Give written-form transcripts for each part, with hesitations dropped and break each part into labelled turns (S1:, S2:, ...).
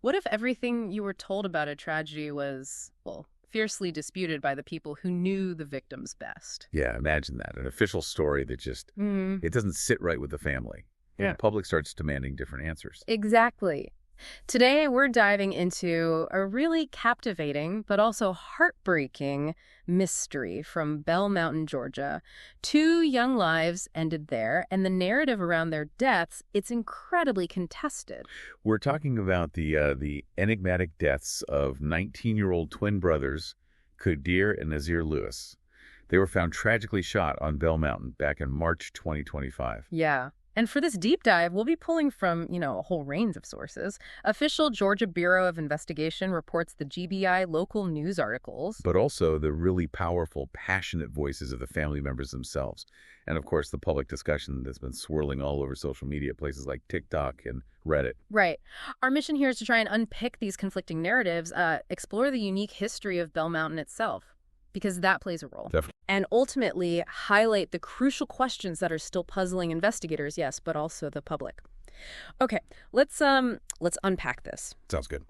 S1: What if everything you were told about a tragedy was, well, fiercely disputed by the people who knew the victims best?
S2: Yeah, imagine that. An official story that just, it doesn't sit right with the family. And
S1: Yeah.
S2: the public starts demanding different answers.
S1: Exactly. Today, we're diving into a really captivating but also heartbreaking mystery from Bell Mountain, Georgia. Two young lives ended there, and the narrative around their deaths, it's incredibly contested.
S2: We're talking about the enigmatic deaths of 19-year-old twin brothers, Qaadir and Naazir Lewis. They were found tragically shot on Bell Mountain back in March 2025.
S1: Yeah. And for this deep dive, we'll be pulling from, a whole range of sources. Official Georgia Bureau of Investigation reports the GBI local news articles.
S2: But also the really powerful, passionate voices of the family members themselves. And of course, the public discussion that's been swirling all over social media, places like TikTok and Reddit.
S1: Right. Our mission here is to try and unpick these conflicting narratives, explore the unique history of Bell Mountain itself, because that plays a role.
S2: Definitely.
S1: And ultimately highlight the crucial questions that are still puzzling investigators, yes, but also the public. Okay, let's unpack this.
S2: Sounds good.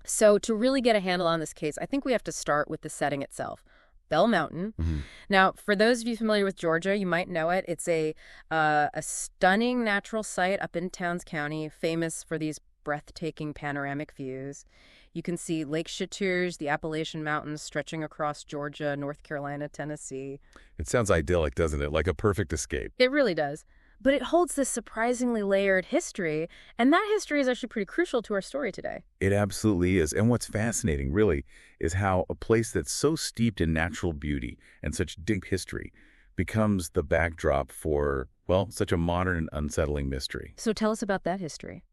S1: So to really get a handle on this case, I think we have to start with the setting itself. Bell Mountain. Now, for those of you familiar with Georgia, you might know it. It's a stunning natural site up in Towns County, famous for these breathtaking panoramic views. You can see Lake Chateaus, the Appalachian Mountains stretching across Georgia, North Carolina, Tennessee.
S2: It sounds idyllic, doesn't it? Like a perfect escape.
S1: It really does. But it holds this surprisingly layered history, and that history is actually pretty crucial to our story today.
S2: It absolutely is. And what's fascinating, really, is how a place that's so steeped in natural beauty and such deep history becomes the backdrop for, well, such a modern and unsettling mystery.
S1: So tell us about that history.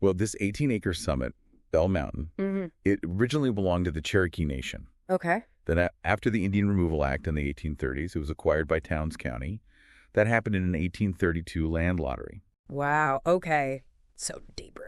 S2: Well, this 18-acre summit, Bell Mountain, it originally belonged to the Cherokee Nation.
S1: Okay.
S2: Then after the Indian Removal Act in the 1830s, it was acquired by Towns County. That happened in an 1832 land lottery.
S1: Wow. Okay. So deep.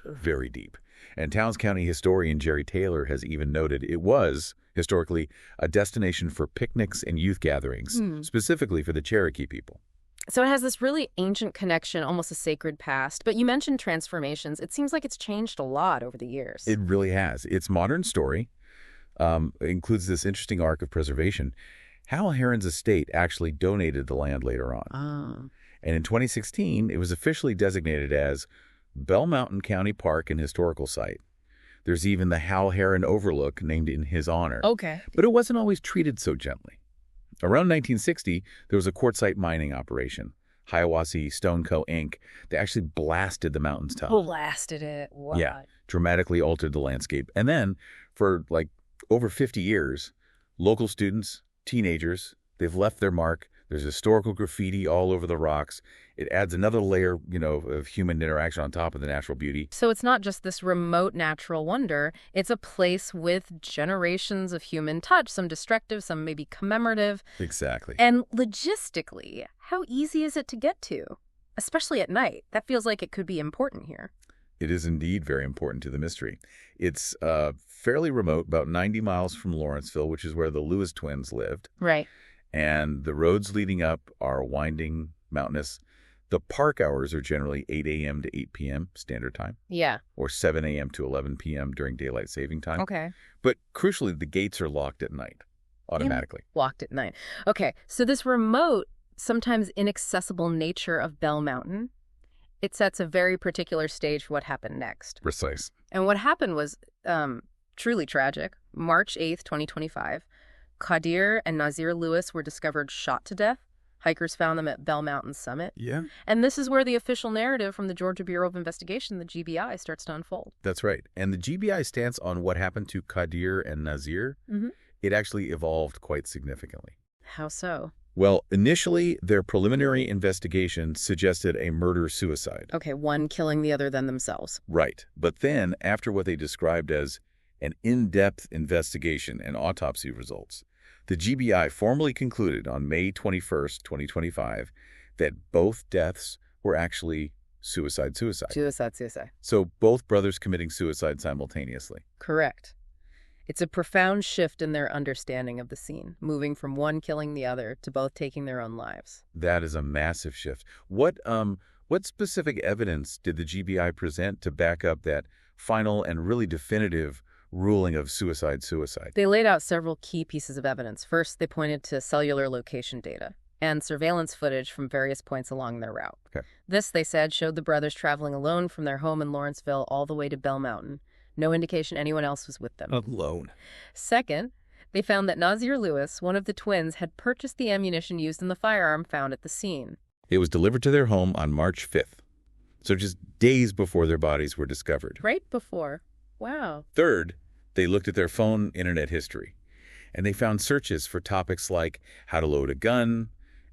S2: Very deep. And Towns County historian Jerry Taylor has even noted it was, historically, a destination for picnics and youth gatherings, specifically for the Cherokee people.
S1: So it has this really ancient connection, almost a sacred past. But you mentioned transformations. It seems like it's changed a lot over the years.
S2: It really has. Its modern story includes this interesting arc of preservation. Hal Herron's estate actually donated the land later on. And in 2016, it was officially designated as Bell Mountain County Park and Historical Site. There's even the Hal Herron Overlook named in his honor.
S1: Okay.
S2: But it wasn't always treated so gently. Around 1960, there was a quartzite mining operation, Hiawassee Stone Co., Inc., that actually blasted the mountain's top.
S1: Blasted it. What?
S2: Yeah, dramatically altered the landscape. And then, for over 50 years, local students, teenagers, they've left their mark. There's historical graffiti all over the rocks. It adds another layer, of human interaction on top of the natural beauty.
S1: So it's not just this remote natural wonder. It's a place with generations of human touch, some destructive, some maybe commemorative.
S2: Exactly.
S1: And logistically, how easy is it to get to? Especially at night. That feels like it could be important here.
S2: It is indeed very important to the mystery. It's fairly remote, about 90 miles from Lawrenceville, which is where the Lewis twins lived.
S1: Right.
S2: And the roads leading up are winding, mountainous. The park hours are generally 8 a.m. to 8 p.m. standard time.
S1: Yeah.
S2: Or 7 a.m. to 11 p.m. during daylight saving time.
S1: Okay.
S2: But crucially, the gates are locked at night, automatically.
S1: Locked at night. Okay. So this remote, sometimes inaccessible nature of Bell Mountain, it sets a very particular stage for what happened next.
S2: Precise.
S1: And what happened was truly tragic. March 8th, 2025, Qaadir and Naazir Lewis were discovered shot to death. Hikers found them at Bell Mountain Summit.
S2: Yeah.
S1: And this is where the official narrative from the Georgia Bureau of Investigation, the GBI, starts to unfold.
S2: That's right. And the GBI stance on what happened to Qaadir and Naazir, it actually evolved quite significantly.
S1: How so?
S2: Well, initially, their preliminary investigation suggested a murder-suicide.
S1: Okay, one killing the other than themselves.
S2: Right. But then, after what they described as an in-depth investigation and autopsy results, the GBI formally concluded on May 21st, 2025, that both deaths were actually suicide.
S1: Suicide.
S2: So both brothers committing suicide simultaneously.
S1: Correct. It's a profound shift in their understanding of the scene, moving from one killing the other to both taking their own lives.
S2: That is a massive shift. What specific evidence did the GBI present to back up that final and really definitive ruling of suicide.
S1: They laid out several key pieces of evidence. First, they pointed to cellular location data and surveillance footage from various points along their route.
S2: Okay.
S1: This, they said, showed the brothers traveling alone from their home in Lawrenceville all the way to Bell Mountain. No indication anyone else was with them.
S2: Alone.
S1: Second, they found that Naazir Lewis, one of the twins, had purchased the ammunition used in the firearm found at the scene.
S2: It was delivered to their home on March 5th, so just days before their bodies were discovered.
S1: Right before. Wow.
S2: Third, they looked at their phone internet history, and they found searches for topics like how to load a gun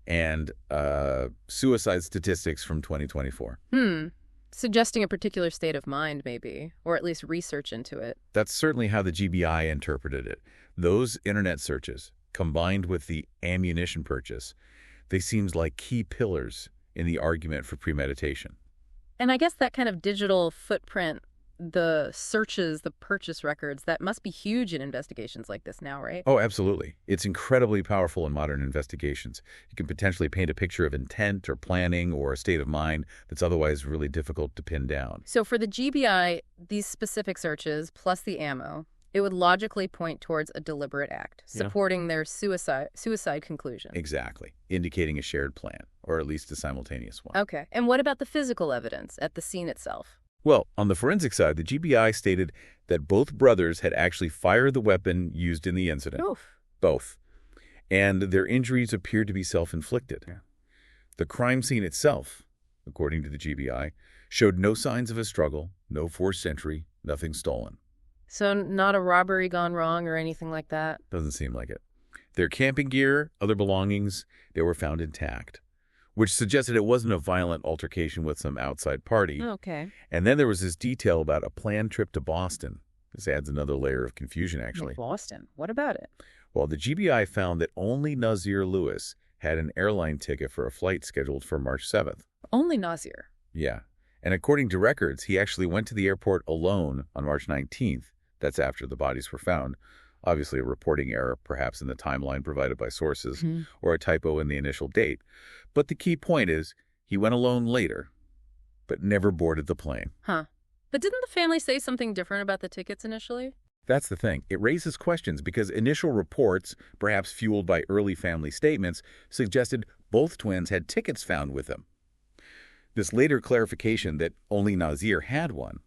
S2: and suicide statistics from 2024.
S1: Suggesting a particular state of mind, maybe, or at least research into it.
S2: That's certainly how the GBI interpreted it. Those internet searches, combined with the ammunition purchase, they seemed like key pillars in the argument for premeditation.
S1: And I guess that kind of digital footprint, the searches, the purchase records, that must be huge in investigations like this now, right?
S2: Oh, absolutely. It's incredibly powerful in modern investigations. You can potentially paint a picture of intent or planning or a state of mind that's otherwise really difficult to pin down.
S1: So for the GBI, these specific searches plus the ammo, it would logically point towards a deliberate act, supporting their suicide conclusion.
S2: Exactly. Indicating a shared plan, or at least a simultaneous one.
S1: Okay. And what about the physical evidence at the scene itself?
S2: Well, on the forensic side, the GBI stated that both brothers had actually fired the weapon used in the incident.
S1: Oof.
S2: Both. And their injuries appeared to be self-inflicted. Yeah. The crime scene itself, according to the GBI, showed no signs of a struggle, no forced entry, nothing stolen.
S1: So not a robbery gone wrong or anything like that?
S2: Doesn't seem like it. Their camping gear, other belongings, they were found intact, which suggested it wasn't a violent altercation with some outside party.
S1: Okay.
S2: And then there was this detail about a planned trip to Boston. This adds another layer of confusion, actually.
S1: Boston? What about it?
S2: Well, the GBI found that only Naazir Lewis had an airline ticket for a flight scheduled for March 7th.
S1: Only Naazir?
S2: Yeah. And according to records, he actually went to the airport alone on March 19th. That's after the bodies were found. Obviously, a reporting error, perhaps in the timeline provided by sources, or a typo in the initial date. But the key point is, he went alone later, but never boarded the plane.
S1: Huh. But didn't the family say something different about the tickets initially?
S2: That's the thing. It raises questions because initial reports, perhaps fueled by early family statements, suggested both twins had tickets found with them. This later clarification that only Naazir had one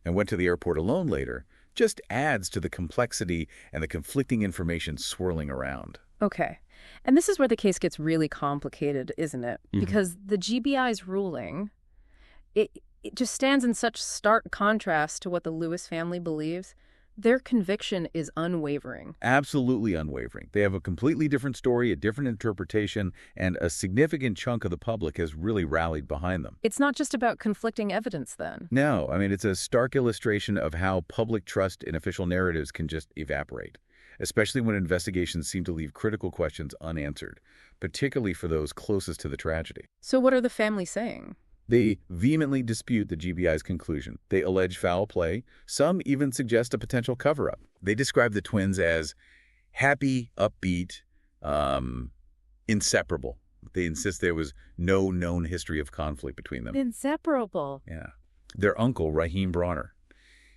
S2: and went to the airport alone later just adds to the complexity and the conflicting information swirling around.
S1: Okay. And this is where the case gets really complicated, isn't it? Because the GBI's ruling, it just stands in such stark contrast to what the Lewis family believes. Their conviction is unwavering.
S2: Absolutely unwavering. They have a completely different story, a different interpretation, and a significant chunk of the public has really rallied behind them.
S1: It's not just about conflicting evidence, then.
S2: No, I mean, it's a stark illustration of how public trust in official narratives can just evaporate, especially when investigations seem to leave critical questions unanswered, particularly for those closest to the tragedy.
S1: So what are the family saying?
S2: They vehemently dispute the GBI's conclusion. They allege foul play. Some even suggest a potential cover-up. They describe the twins as happy, upbeat, inseparable. They insist there was no known history of conflict between them.
S1: Inseparable.
S2: Yeah. Their uncle, Raheem Bronner,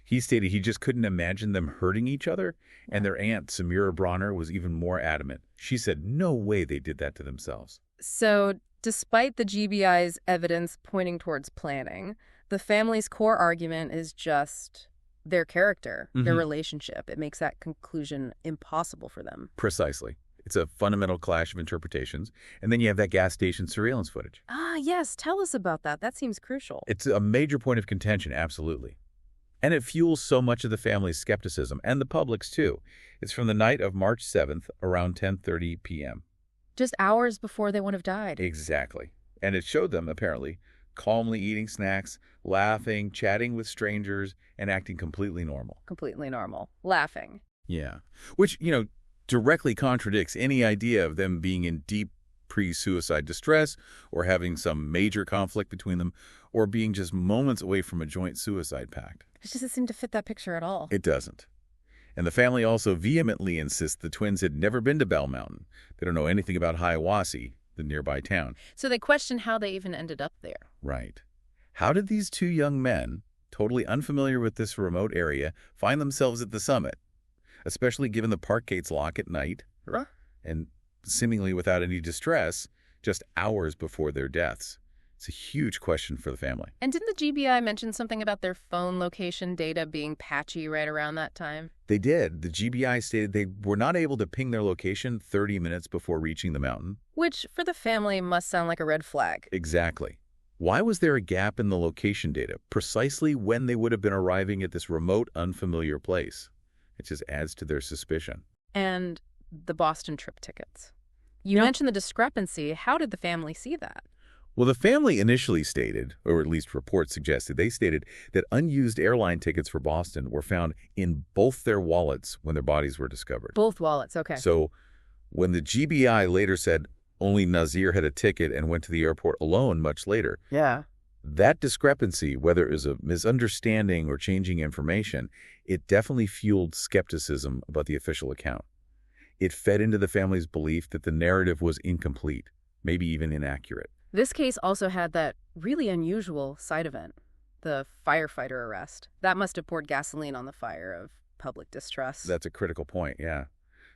S2: he stated he just couldn't imagine them hurting each other, and their aunt, Samira Bronner, was even more adamant. She said no way they did that to themselves.
S1: So despite the GBI's evidence pointing towards planning, the family's core argument is just their character, their relationship. It makes that conclusion impossible for them.
S2: Precisely. It's a fundamental clash of interpretations. And then you have that gas station surveillance footage.
S1: Ah, yes. Tell us about that. That seems crucial.
S2: It's a major point of contention, absolutely. And it fuels so much of the family's skepticism, and the public's too. It's from the night of March 7th, around 10:30 p.m.
S1: Just hours before they would have died.
S2: Exactly. And it showed them, apparently, calmly eating snacks, laughing, chatting with strangers, and acting completely normal.
S1: Completely normal. Laughing.
S2: Yeah. Which, directly contradicts any idea of them being in deep pre-suicide distress or having some major conflict between them or being just moments away from a joint suicide pact.
S1: It doesn't seem to fit that picture at all.
S2: It doesn't. And the family also vehemently insists the twins had never been to Bell Mountain. They don't know anything about Hiawassee, the nearby town.
S1: So they question how they even ended up there.
S2: Right. How did these two young men, totally unfamiliar with this remote area, find themselves at the summit, especially given the park gates lock at night and seemingly without any distress just hours before their deaths. It's a huge question for the family.
S1: And didn't the GBI mention something about their phone location data being patchy right around that time?
S2: They did. The GBI stated they were not able to ping their location 30 minutes before reaching the mountain.
S1: Which, for the family, must sound like a red flag.
S2: Exactly. Why was there a gap in the location data, precisely when they would have been arriving at this remote, unfamiliar place? It just adds to their suspicion.
S1: And the Boston trip tickets. You mentioned the discrepancy. How did the family see that?
S2: Well, the family initially stated, or at least reports suggested, they stated that unused airline tickets for Boston were found in both their wallets when their bodies were discovered.
S1: Both wallets, okay.
S2: So when the GBI later said only Naazir had a ticket and went to the airport alone much later, that discrepancy, whether it was a misunderstanding or changing information, it definitely fueled skepticism about the official account. It fed into the family's belief that the narrative was incomplete, maybe even inaccurate.
S1: This case also had that really unusual side event, the firefighter arrest. That must have poured gasoline on the fire of public distrust.
S2: That's a critical point, yeah.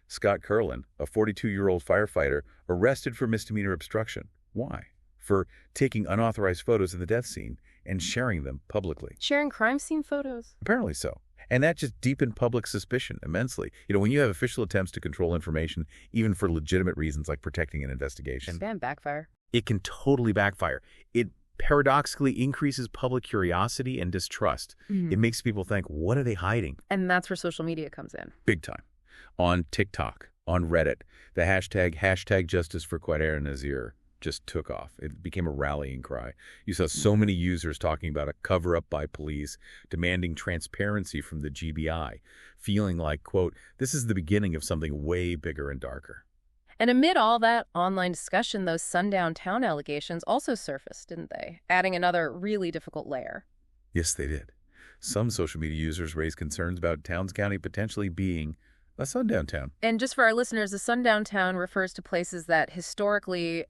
S2: Scott Curlin, a 42-year-old firefighter, arrested for misdemeanor obstruction. Why? For taking unauthorized photos of the death scene and sharing them publicly.
S1: Sharing crime scene photos?
S2: Apparently so. And that just deepened public suspicion immensely. You know, when you have official attempts to control information, even for legitimate reasons like protecting an investigation,
S1: Can backfire.
S2: It can totally backfire. It paradoxically increases public curiosity and distrust. It makes people think, what are they hiding?
S1: And that's where social media comes in.
S2: Big time. On TikTok, on Reddit, the hashtag Justice for Qaadir and Naazir just took off. It became a rallying cry. You saw so many users talking about a cover-up by police, demanding transparency from the GBI, feeling like, quote, this is the beginning of something way bigger and darker.
S1: And amid all that online discussion, those sundown town allegations also surfaced, didn't they? Adding another really difficult layer.
S2: Yes, they did. Some social media users raised concerns about Towns County potentially being a sundown town.
S1: And just for our listeners, a sundown town refers to places that historically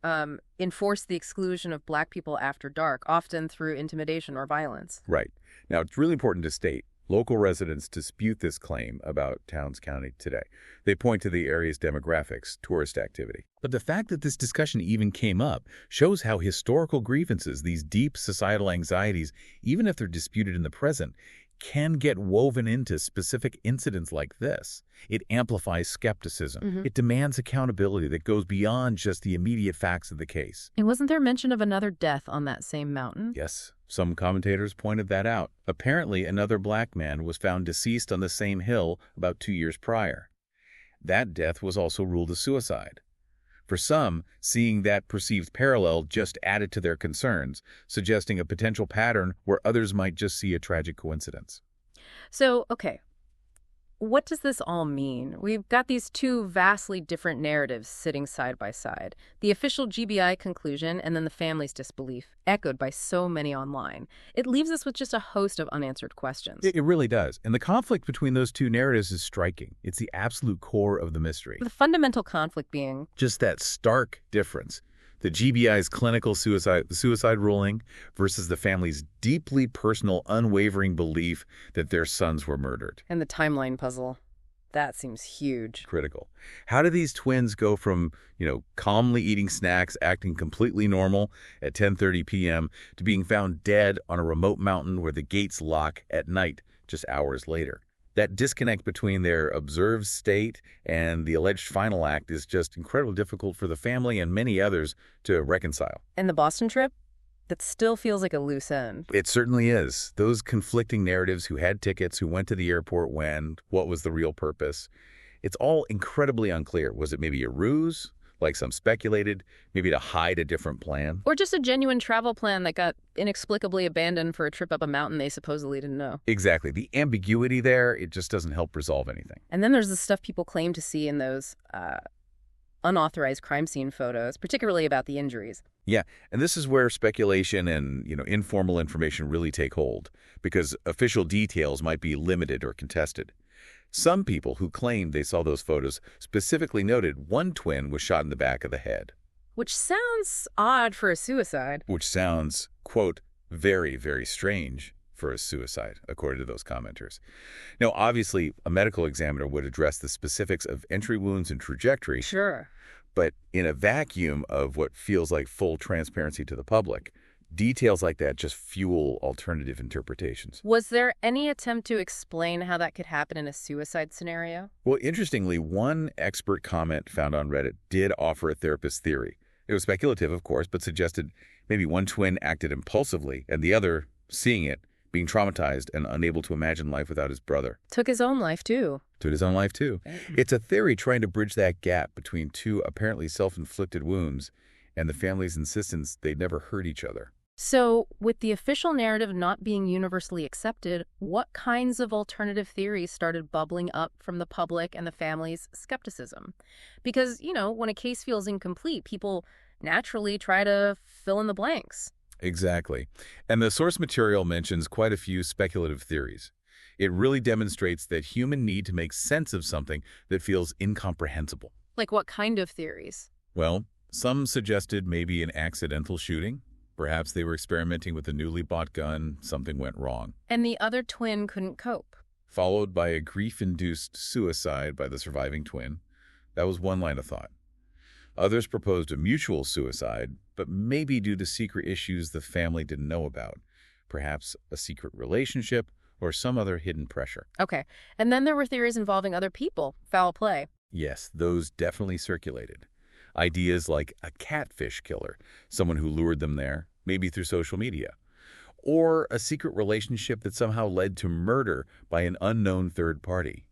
S1: enforce the exclusion of Black people after dark, often through intimidation or violence.
S2: Right. Now, it's really important to state, local residents dispute this claim about Towns County today. They point to the area's demographics, tourist activity. But the fact that this discussion even came up shows how historical grievances, these deep societal anxieties, even if they're disputed in the present, can get woven into specific incidents like this. It amplifies skepticism. It demands accountability that goes beyond just the immediate facts of the case.
S1: And wasn't there mention of another death on that same mountain?
S2: Yes, some commentators pointed that out. Apparently, another Black man was found deceased on the same hill about 2 years prior. That death was also ruled a suicide. For some, seeing that perceived parallel just added to their concerns, suggesting a potential pattern where others might just see a tragic coincidence.
S1: So, okay, what does this all mean? We've got these two vastly different narratives sitting side by side. The official GBI conclusion and then the family's disbelief, echoed by so many online. It leaves us with just a host of unanswered questions.
S2: It really does. And the conflict between those two narratives is striking. It's the absolute core of the mystery.
S1: The fundamental conflict being
S2: just that stark difference. The GBI's clinical suicide ruling versus the family's deeply personal, unwavering belief that their sons were murdered.
S1: And the timeline puzzle. That seems huge.
S2: Critical. How do these twins go from, calmly eating snacks, acting completely normal at 10:30 p.m. to being found dead on a remote mountain where the gates lock at night just hours later? That disconnect between their observed state and the alleged final act is just incredibly difficult for the family and many others to reconcile.
S1: And the Boston trip? That still feels like a loose end.
S2: It certainly is. Those conflicting narratives, who had tickets, who went to the airport when, what was the real purpose? It's all incredibly unclear. Was it maybe a ruse, like some speculated, maybe to hide a different plan?
S1: Or just a genuine travel plan that got inexplicably abandoned for a trip up a mountain they supposedly didn't know.
S2: Exactly. The ambiguity there, it just doesn't help resolve anything.
S1: And then there's the stuff people claim to see in those unauthorized crime scene photos, particularly about the injuries.
S2: Yeah, and this is where speculation and, informal information really take hold, because official details might be limited or contested. Some people who claimed they saw those photos specifically noted one twin was shot in the back of the head.
S1: Which sounds odd for a suicide.
S2: Which sounds, quote, very, very strange for a suicide, according to those commenters. Now, obviously, a medical examiner would address the specifics of entry wounds and trajectory.
S1: Sure.
S2: But in a vacuum of what feels like full transparency to the public, details like that just fuel alternative interpretations.
S1: Was there any attempt to explain how that could happen in a suicide scenario?
S2: Well, interestingly, one expert comment found on Reddit did offer a therapist theory. It was speculative, of course, but suggested maybe one twin acted impulsively and the other, seeing it, being traumatized and unable to imagine life without his brother.
S1: Took his own life, too.
S2: Took his own life, too. It's a theory trying to bridge that gap between two apparently self-inflicted wounds and the family's insistence they'd never hurt each other.
S1: So, with the official narrative not being universally accepted, what kinds of alternative theories started bubbling up from the public and the family's skepticism? Because, when a case feels incomplete, people naturally try to fill in the blanks.
S2: Exactly. And the source material mentions quite a few speculative theories. It really demonstrates that human need to make sense of something that feels incomprehensible.
S1: Like what kind of theories?
S2: Well, some suggested maybe an accidental shooting. Perhaps they were experimenting with a newly bought gun, something went wrong.
S1: And the other twin couldn't cope.
S2: Followed by a grief-induced suicide by the surviving twin. That was one line of thought. Others proposed a mutual suicide, but maybe due to secret issues the family didn't know about. Perhaps a secret relationship or some other hidden pressure.
S1: Okay. And then there were theories involving other people, foul play.
S2: Yes, those definitely circulated. Ideas like a catfish killer, someone who lured them there, maybe through social media. Or a secret relationship that somehow led to murder by an unknown third party.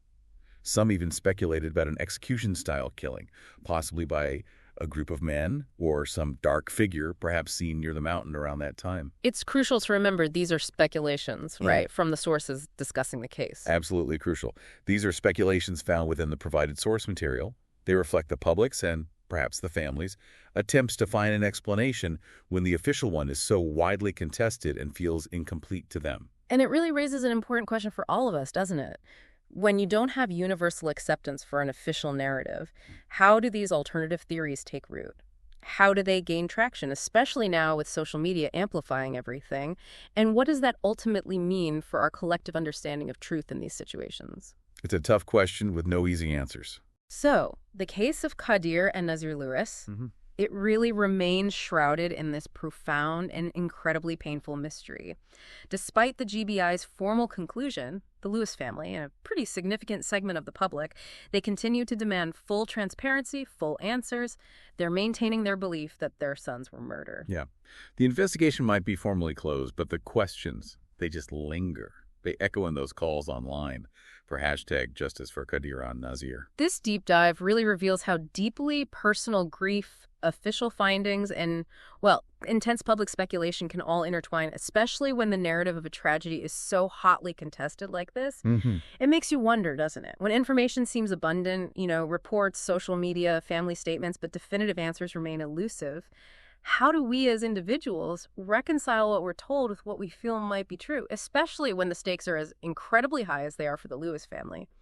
S2: Some even speculated about an execution-style killing, possibly by a group of men or some dark figure perhaps seen near the mountain around that time.
S1: It's crucial to remember these are speculations, right, from the sources discussing the case.
S2: Absolutely crucial. These are speculations found within the provided source material. They reflect the public's and perhaps the family's attempts to find an explanation when the official one is so widely contested and feels incomplete to them.
S1: And it really raises an important question for all of us, doesn't it? When you don't have universal acceptance for an official narrative, how do these alternative theories take root? How do they gain traction, especially now with social media amplifying everything? And what does that ultimately mean for our collective understanding of truth in these situations?
S2: It's a tough question with no easy answers.
S1: So, the case of Qaadir and Naazir Lewis, it really remains shrouded in this profound and incredibly painful mystery. Despite the GBI's formal conclusion, the Lewis family, and a pretty significant segment of the public, they continue to demand full transparency, full answers. They're maintaining their belief that their sons were murdered.
S2: Yeah. The investigation might be formally closed, but the questions, they just linger. They echo in those calls online for hashtag justice for Qaadir and Naazir.
S1: This deep dive really reveals how deeply personal grief, official findings, and, well, intense public speculation can all intertwine, especially when the narrative of a tragedy is so hotly contested like this. It makes you wonder, doesn't it? When information seems abundant, reports, social media, family statements, but definitive answers remain elusive, how do we as individuals reconcile what we're told with what we feel might be true, especially when the stakes are as incredibly high as they are for the Lewis family?